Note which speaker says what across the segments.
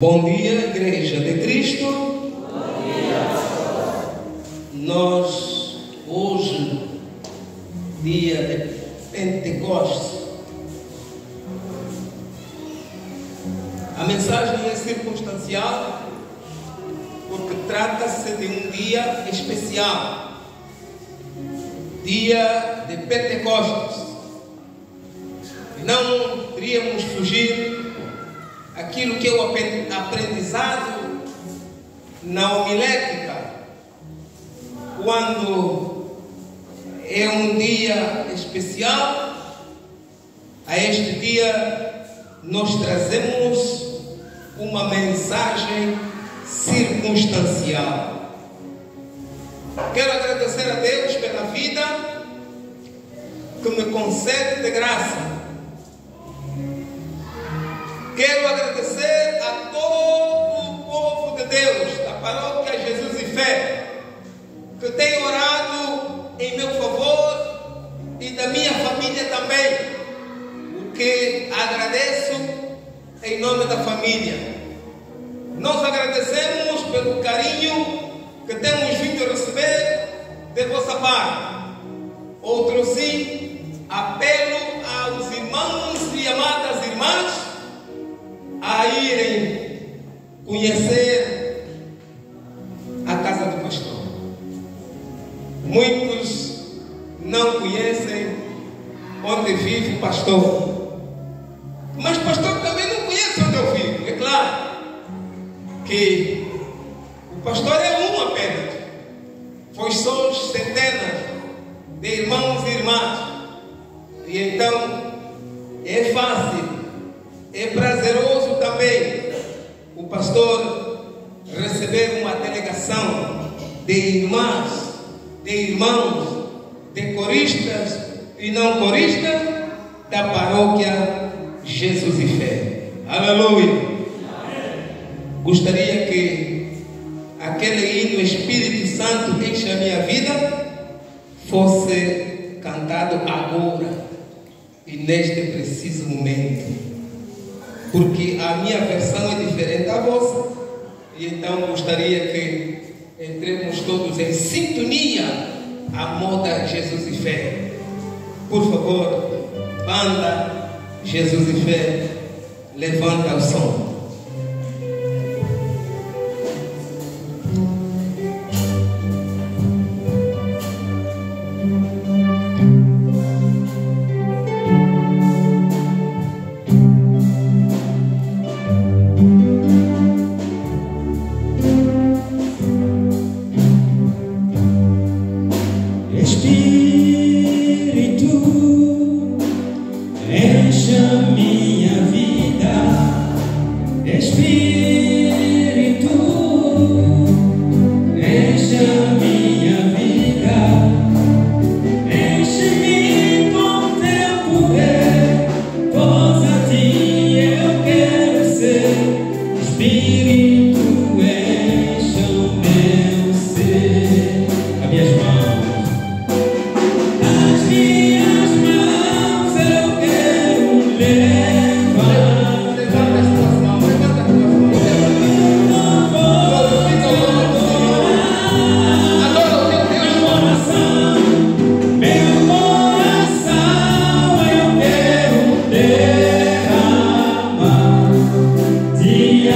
Speaker 1: Bom dia, Igreja de Cristo.
Speaker 2: Bom dia.
Speaker 1: Nós, hoje, dia de Pentecostes, a mensagem é circunstancial, porque trata-se de um dia especial, dia de Pentecostes. E não teríamos fugir aquilo que é o aprendizado na homilética, quando é um dia especial. A este dia nós trazemos uma mensagem circunstancial. Quero agradecer a Deus pela vida que me concede de graça. Quero agradecer a todo o povo de Deus, da paróquia Jesus e Fé, que tem orado em meu favor e da minha família também, o que agradeço em nome da família. Nós agradecemos pelo carinho que temos vindo a receber de vossa parte. Outro sim, apelo aos irmãos e amadas irmãs a irem conhecer a casa do pastor. Muitos não conhecem onde vive o pastor, mas o pastor também não conhece onde eu vivo. É claro que o pastor é um apenas, pois somos centenas de irmãos e irmãs, e então é fácil, é prazeroso também o pastor receber uma delegação de irmãs, de irmãos, de coristas e não coristas da paróquia Jesus e Fé. Aleluia! Gostaria que aquele hino Espírito Santo enche a minha vida fosse cantado agora e neste preciso momento, porque a minha versão é diferente da vossa, e então gostaria que entremos todos em sintonia à moda Jesus e Fé. Por favor, banda Jesus e Fé, levanta o som.
Speaker 2: Dia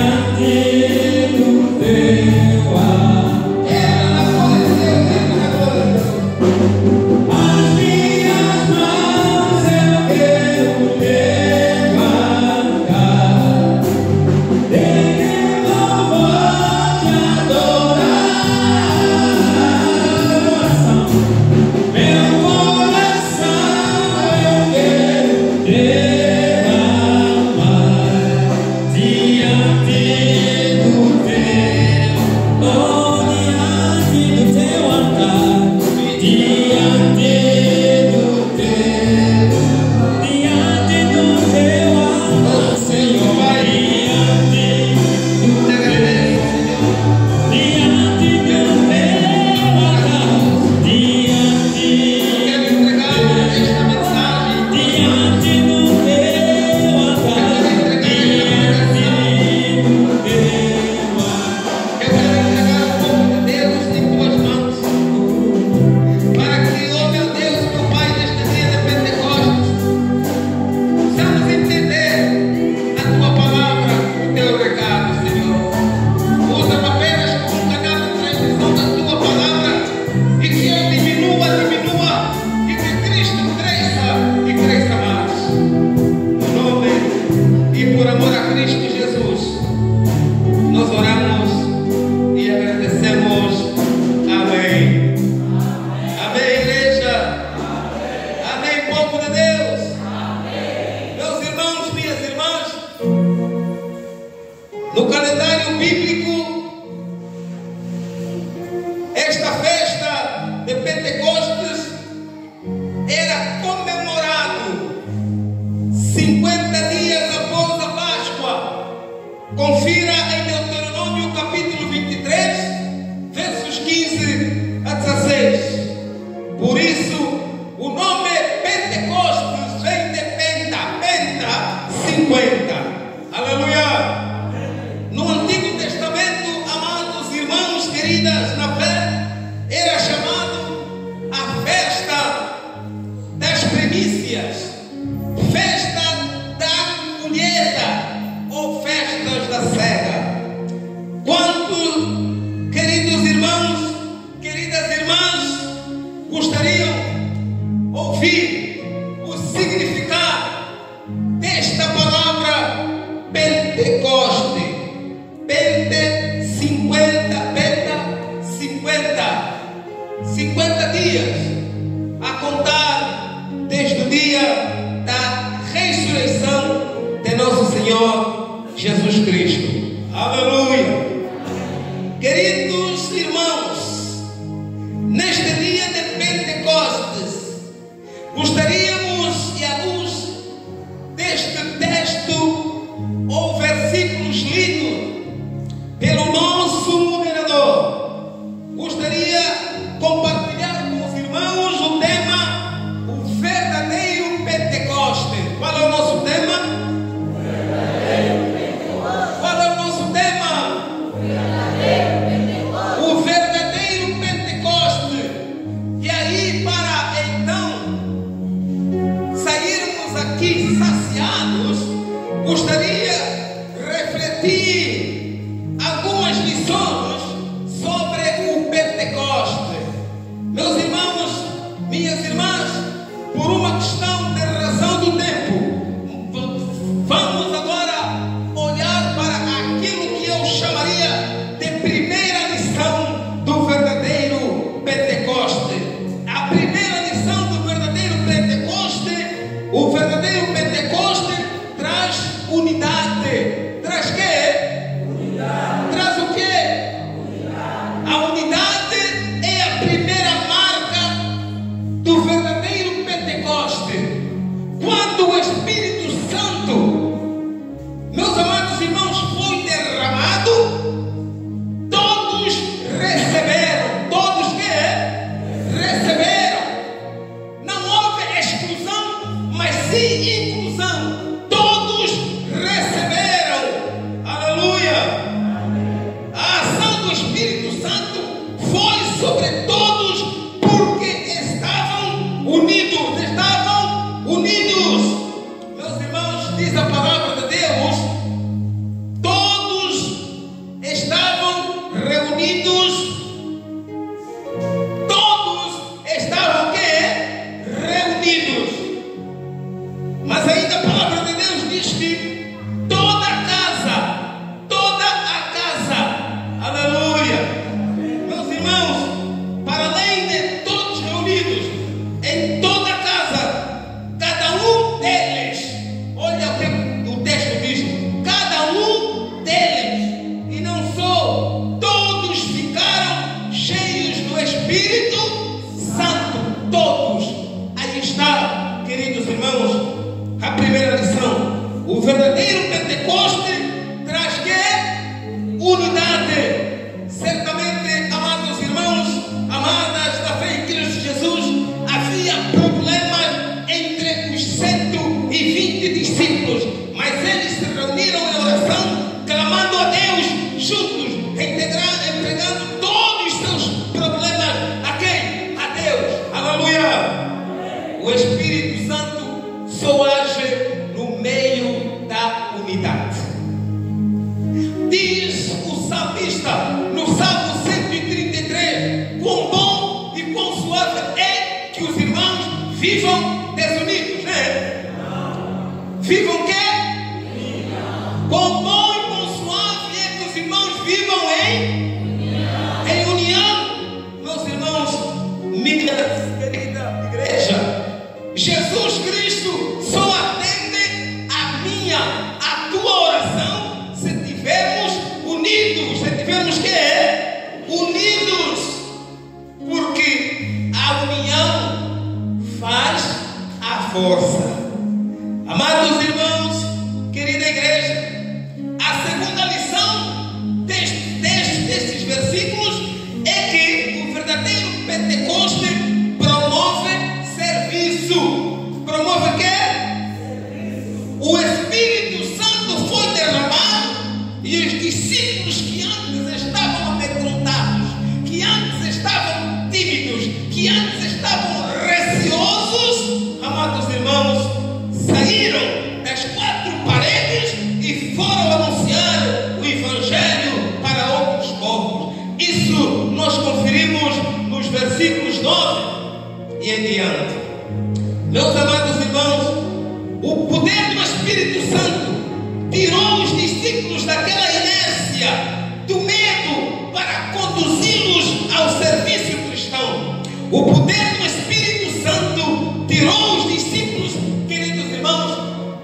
Speaker 1: calendário bíblico, esta festa de Pentecostes era comemorado 50 dias após a Páscoa. Confira em Deuteronômio capítulo 23, versos 15 a 16. Por isso, o nome Pentecostes vem de penta, 50. Aleluia! No Antigo Testamento, amados irmãos, queridas na fé, era chamado a festa das primícias, festa da colheita ou festas da cega. Quanto, queridos irmãos, queridas irmãs, gostariam de ouvir o significado desta palavra Pentecoste? Pente 50 dias a contar desde o dia da ressurreição de nosso Senhor Jesus Cristo. Aleluia! Queridos irmãos, neste dia de Pentecostes, gostaríamos, e à luz deste texto ou versículos lidos pelo nosso moderador, gostaria de compartilhar com os irmãos o tema, o verdadeiro Pentecoste. Qual é o nosso tema? Qual é o nosso tema? O verdadeiro Pentecoste. E aí, para então sairmos aqui saciados, gostaria de refletir algumas lições sobre o Pentecoste. Meus irmãos, minhas irmãs, por uma questão de razão do tempo, vamos agora olhar para aquilo que eu chamaria de primeira lição do verdadeiro Pentecoste. A primeira lição do verdadeiro Pentecoste, o verdadeiro Pentecoste traz unidade. Traz quê? Unidade. Traz o quê? Unidade. A unidade é a primeira marca do verdadeiro Pentecoste. Quando o Espírito Santo, meus amados irmãos, foi derramado, todos receberam. Todos quê? Receberam. Não houve exclusão, mas sim inclusão. Todos receberam. Aleluia! A ação do Espírito Santo foi sobre todos, porque estavam unidos. Estavam unidos. Meus irmãos, diz a palavra de Deus, todos estavam reunidos. Todos estavam o quê? Reunidos. Mas ainda a palavra de Deus diz que toda a casa, aleluia, meus irmãos, para além de todos reunidos, em toda a casa, cada um deles, olha o que o texto diz, cada um deles, e não só, todos ficaram cheios do Espírito Santo, todos. Aí está, queridos irmãos, a primeira lição. O verdadeiro Pentecoste traz quê? Unidade. Certamente, amados irmãos, amadas da fé em Cristo Jesus, havia problemas entre os 120 discípulos, mas eles se reuniram em oração, clamando a Deus juntos, entregando todos os seus problemas a quem? A Deus. Aleluia! O Espírito Santo só age no meio da unidade. Diz o salmista no Salmo 133: quão bom e quão suave é que os irmãos vivam desunidos, né? Vivam o quê? Quão bom e quão suave é que os irmãos vivam em união. Meus irmãos, minha querida igreja, Jesus Cristo só atende a minha, a tua oração se tivermos força. Amados irmãos, querida igreja, a segunda lição destes versículos é que o verdadeiro Pentecoste promove serviço. Promove o quê? O Espírito Santo foi derramado e os discípulos que antes estavam amedrontados, que antes estavam tímidos, que antes estavam receosos, amados irmãos, saíram das quatro paredes e foram anunciar o Evangelho para outros povos. Isso nós conferimos nos versículos 9 e em diante. Meus amados irmãos, o poder do Espírito Santo tirou os discípulos daquela inércia, do medo, para conduzi-los ao serviço cristão. O poder do Espírito Santo tirou os discípulos, queridos irmãos,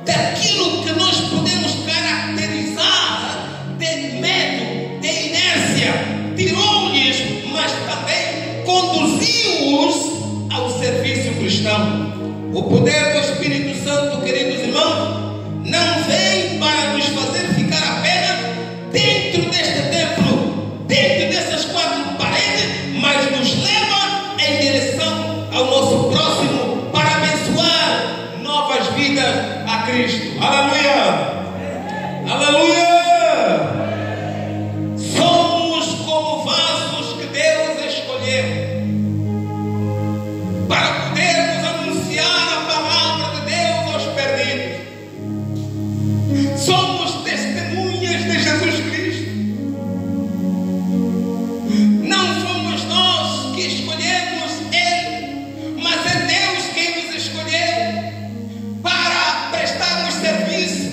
Speaker 1: daquilo que nós podemos caracterizar de medo, de inércia. Tirou-lhes, mas também conduziu-os ao serviço cristão. O poder do Espírito Santo, queridos irmãos, não vem para nos fazer ficar apenas dentro deste templo, dentro dessas quatro paredes, mas nos leva em direção ao nosso próximo para abençoar novas vidas a Cristo. Aleluia! Aleluia! Somos como vasos que Deus escolheu para podermos anunciar a palavra de Deus aos perdidos. Somos testemunhas de Jesus Cristo. Não fomos nós que escolhemos Ele, mas é Deus quem nos escolheu para prestarmos serviço.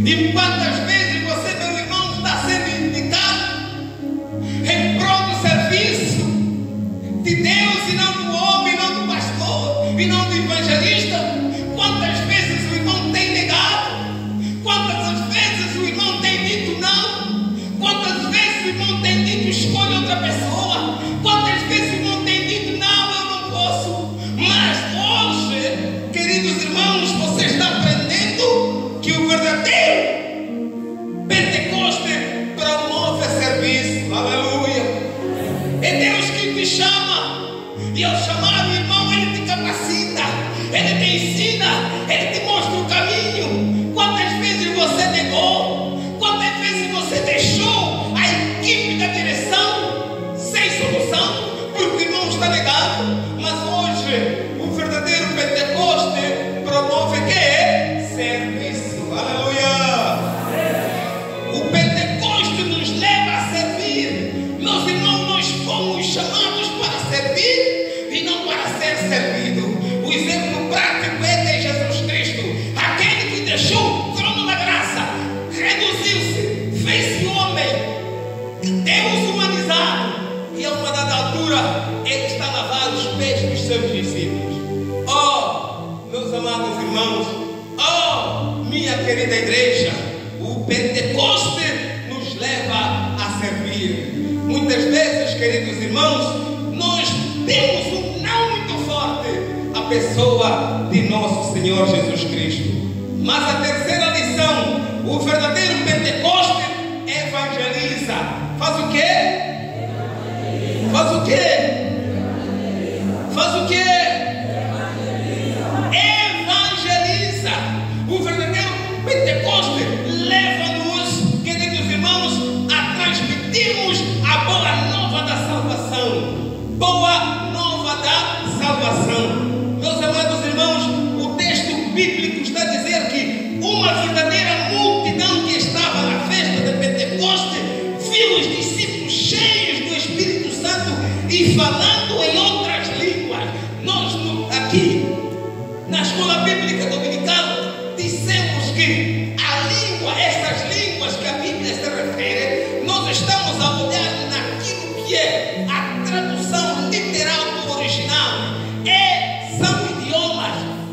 Speaker 1: E quantas vezes você, meu irmão, está sendo indicado em prol do serviço de Deus e não do homem, não do pastor e não do evangelista? Quantas vezes o irmão tem negado? Quantas vezes o irmão tem dito não? Quantas vezes o irmão tem dito escolhe outra pessoa? Quantas vezes o irmão tem dito não, eu não posso? Mas hoje, queridos irmãos, você está aprendendo que o verdadeiro Pentecoste promove serviço. Aleluia! É Deus que te chama, e ao chamar o irmão, Ele te capacita, Ele te ensina, Ele te mostra o caminho. Quantas vezes você negou? Quantas vezes você deixou a equipe da direção sem solução? Porque o irmão está negado. Mas hoje, o verdadeiro Pentecoste promove o que? Serviço. Aleluia! O Pentecoste nos leva a servir. Meus irmãos, nós fomos chamados para servir e não para ser servido. O exemplo prático é de Jesus Cristo, aquele que deixou o trono da graça, reduziu-se, fez-se homem, Deus humanizado, e a uma dada altura Ele está a lavar os pés dos seus discípulos. Oh, meus amados irmãos, oh, minha querida igreja, o Pentecoste nos leva a servir. Muitas vezes, queridos irmãos, nós temos um não muito forte, a pessoa de nosso Senhor Jesus Cristo. Mas a terceira lição, o verdadeiro Pentecoste evangeliza. Faz o quê? Faz o quê? Faz o quê? Evangeliza. O verdadeiro Pentecoste leva-nos, queridos irmãos, a transmitirmos a boa nova da salvação. Boa nova da salvação. Meus amados irmãos, o texto bíblico está a dizer que uma verdadeira multidão que estava na festa de Pentecoste viu os discípulos cheios do Espírito Santo e falando em outras línguas. Nós aqui na escola bíblica dominical dissemos que a língua, essas línguas que a Bíblia se refere, nós estamos a olhar naquilo que é a tradução literal do original. São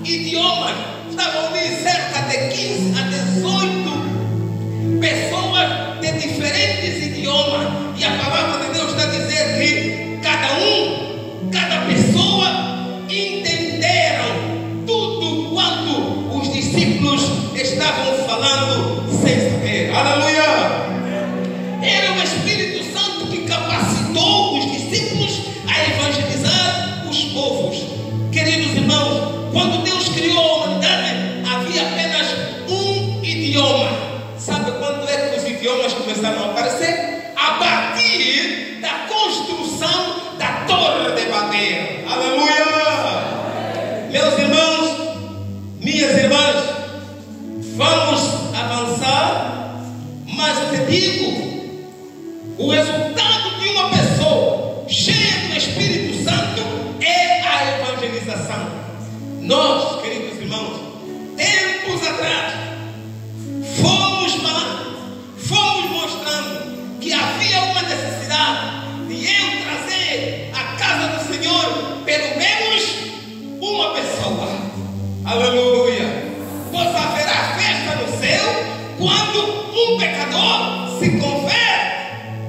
Speaker 1: idiomas. Estavam ali cerca de 15 a 18 pessoas de diferentes idiomas. E a palavra de Deus está a dizer que cada pessoa entenderam idiomas começaram a aparecer a partir da construção da Torre de Babel. Aleluia! Meus irmãos, minhas irmãs, vamos avançar, mas eu te digo, o resultado de uma pessoa cheia do Espírito Santo é a evangelização. Nós, queridos irmãos, tempos atrás, fomos mostrando que havia uma necessidade de eu trazer à casa do Senhor pelo menos uma pessoa. Aleluia! Pois haverá festa no céu quando um pecador se converte.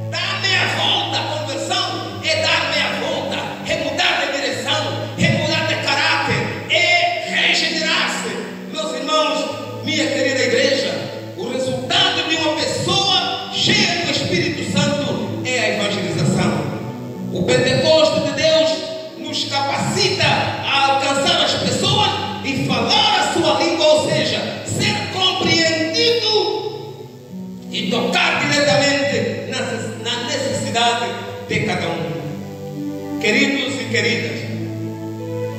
Speaker 1: Dar meia volta, a conversão é dar meia volta, é mudar de direção, é mudar de caráter, é regenerar-se. Meus irmãos, minha querida igreja, o resultado de uma pessoa cheia do Espírito Santo é a evangelização. O Pentecoste de Deus nos capacita a alcançar as pessoas e falar a sua língua, ou seja, ser compreendido e tocar diretamente na necessidade de cada um. Queridos e queridas,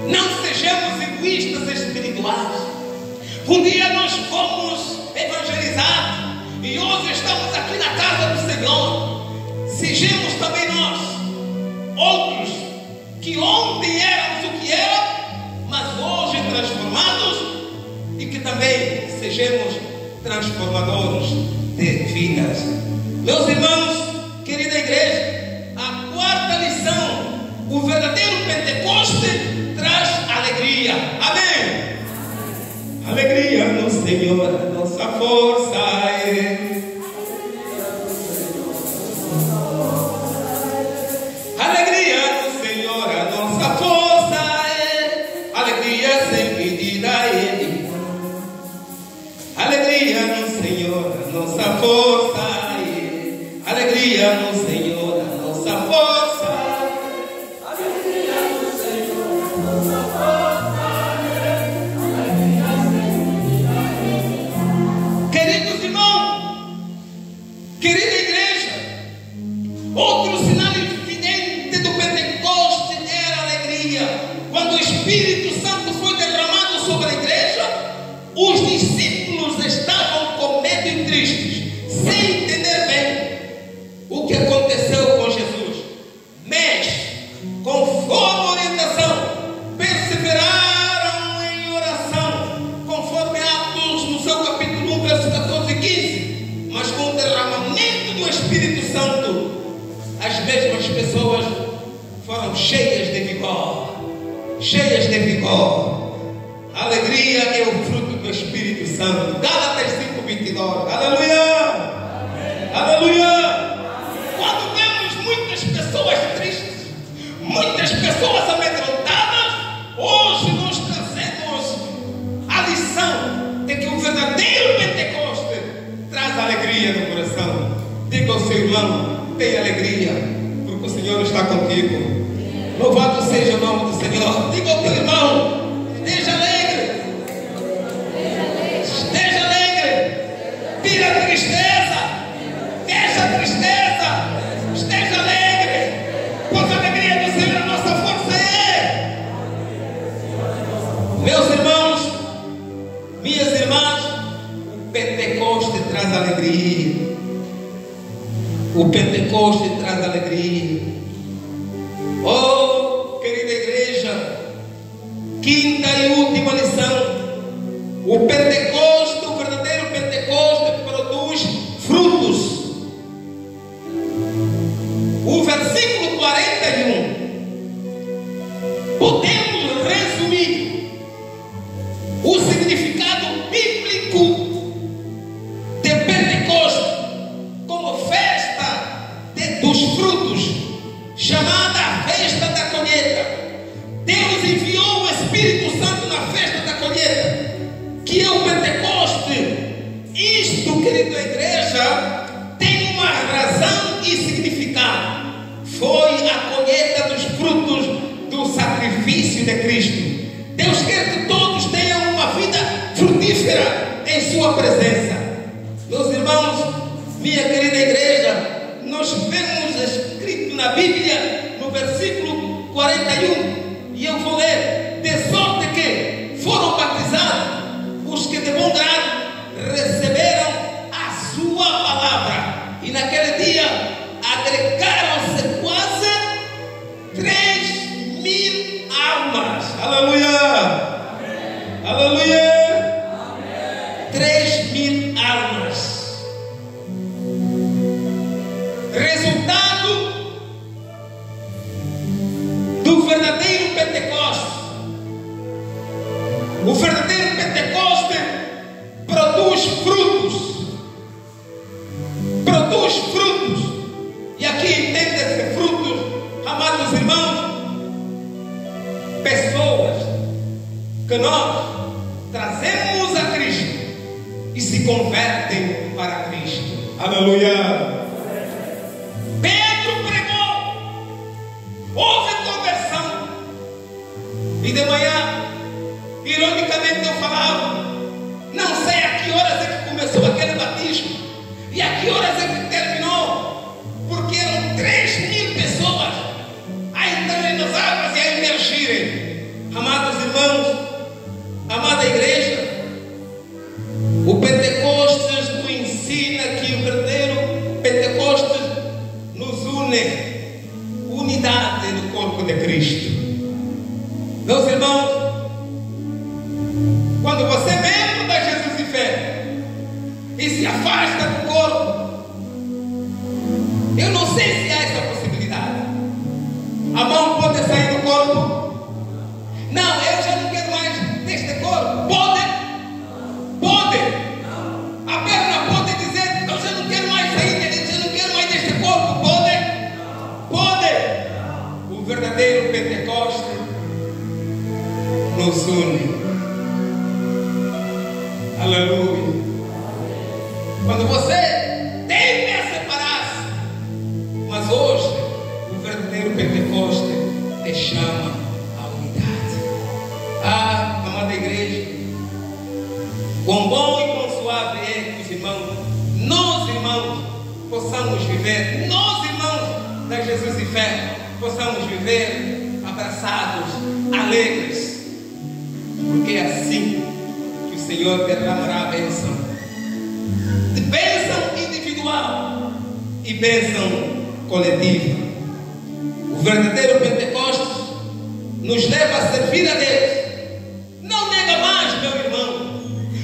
Speaker 1: não sejamos egoístas espirituais. Um dia nós fomos evangelizados e hoje estamos aqui na casa do Senhor. Sejamos também nós outros que ontem éramos o que éramos, mas hoje transformados, e que também sejamos transformadores de vidas. Meus irmãos, querida igreja, a quarta lição: o verdadeiro Pentecoste traz alegria. Amém? Alegria no Senhor, a nossa força é. Alegria no Senhor, a nossa força é. Alegria sem medida a Ele. Alegria no Senhor, a nossa força é. Alegria no Senhor, a nossa força é. Alegria no Senhor, a nossa força é. Alegria sem medida a Ele. Queridos irmãos, querida igreja, outro sinal evidente do Pentecoste era a alegria. Quando o Espírito Santo foi derramado sobre a igreja, os discípulos estavam com medo e tristes, sem entender bem o que aconteceu com Jesus. Mas, conforme a orientação, perseveraram em oração, conforme Atos no seu capítulo 1, versos 14 e 15. Mas com o derramamento do Espírito Santo, as mesmas pessoas foram cheias de vigor. Cheias de vigor. A alegria é o fruto do Espírito Santo. Gálatas 5:22. Aleluia! Amém. Aleluia! Amém. Quando vemos muitas pessoas tristes, muitas pessoas amedrontadas, hoje nós trazemos a lição de que o verdadeiro Pentecoste traz alegria no coração. Diga ao seu irmão: tem alegria, porque o Senhor está contigo. Louvado seja o nome do Senhor. Diga ao teu irmão: esteja alegre. Esteja alegre. Tira a tristeza. Deixa a tristeza. Esteja alegre. Pois a alegria do Senhor a nossa força é. Meus irmãos, minhas irmãs, o Pentecoste traz alegria. O Pentecoste traz alegria. Oh, querida igreja, quinta e última lição: o Pentecoste, o verdadeiro Pentecoste, produz frutos. O versículo 41, podemos resumir o significado bíblico de Pentecoste como festa dos frutos, chamada festa da colheita. Deus enviou o Espírito Santo na festa da colheita, que é o Pentecoste. Isto, querida igreja, tem uma razão e significado. Foi a colheita dos frutos do sacrifício de Cristo. Deus quer que todos tenham uma vida frutífera em sua presença. Meus irmãos, Minha querida igreja, nós vemos escrito na Bíblia, no versículo 41, e eu vou ler: de sorte que foram batizados os que de bom grado receberam a sua palavra. E naquele dia agregaram-se quase 3.000 almas. Aleluia! Amém. Aleluia! Amém. 3.000 almas. Resultado do verdadeiro Pentecostes. O verdadeiro Pentecostes produz frutos. Produz frutos. E aqui entende-se frutos, amados irmãos, pessoas que nós trazemos a Cristo e se convertem para Cristo. Aleluia! Pedro pregou, houve conversão, e de manhã, ironicamente, eu falava: não sei a que horas é que começou aquele batismo e a que horas é que terminou, porque eram 3.000 pessoas a entrarem nas águas e a emergirem. Amados irmãos, amada igreja, o Pentecostes nos ensina que o verdadeiro Pentecostes nos une, unidade no corpo de Cristo. Meus irmãos, quando você é membro da Jesus e Fé e se afasta do corpo, eu não sei se há essa possibilidade. A mão pode sair do corpo? Não, eu já não quero mais deste corpo. Pode? Pode. A perna pode dizer: eu já não quero mais sair, eu já não quero mais deste corpo. Pode? Pode. O verdadeiro Pentecostes nos une. Aleluia. Quando você teme a separar-se, mas hoje o verdadeiro Pentecostes te chama à unidade. Ah, amada igreja, quão bom e quão suave é que os irmãos, nós irmãos, possamos viver, nós irmãos da Jesus e Fé, possamos viver abraçados, alegres, porque é assim que o Senhor derramará a bênção. Bênção individual e bênção coletiva. O verdadeiro Pentecostes nos leva a servir a Deus. Não nega mais, meu irmão.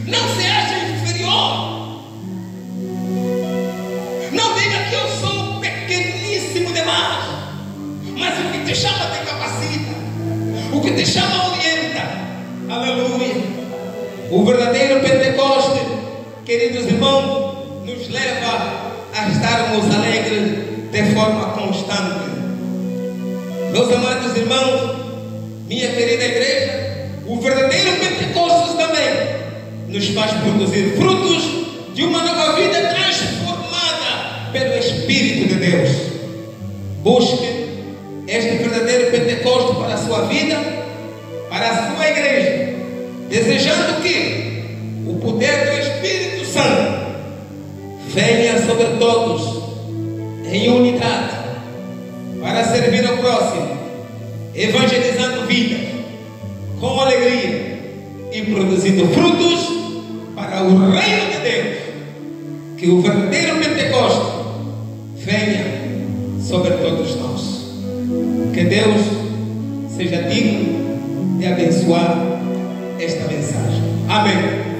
Speaker 1: Não se acha inferior. Não diga que eu sou pequeníssimo demais. Mas o que te chama te capacita. O que te chama orienta. Aleluia. O verdadeiro Pentecostes, queridos irmãos, nos leva a estarmos alegres de forma constante. Meus amados irmãos, minha querida igreja, o verdadeiro Pentecostes também nos faz produzir frutos de uma nova vida transformada pelo Espírito de Deus. Busque este verdadeiro Pentecostes para a sua vida, para a sua igreja, desejando que o poder do Espírito Santo venha sobre todos em unidade para servir ao próximo, evangelizando vidas com alegria e produzindo frutos para o reino de Deus. Que o verdadeiro Pentecostes venha sobre todos nós. Que Deus seja digno de abençoar esta mensagem. Amém.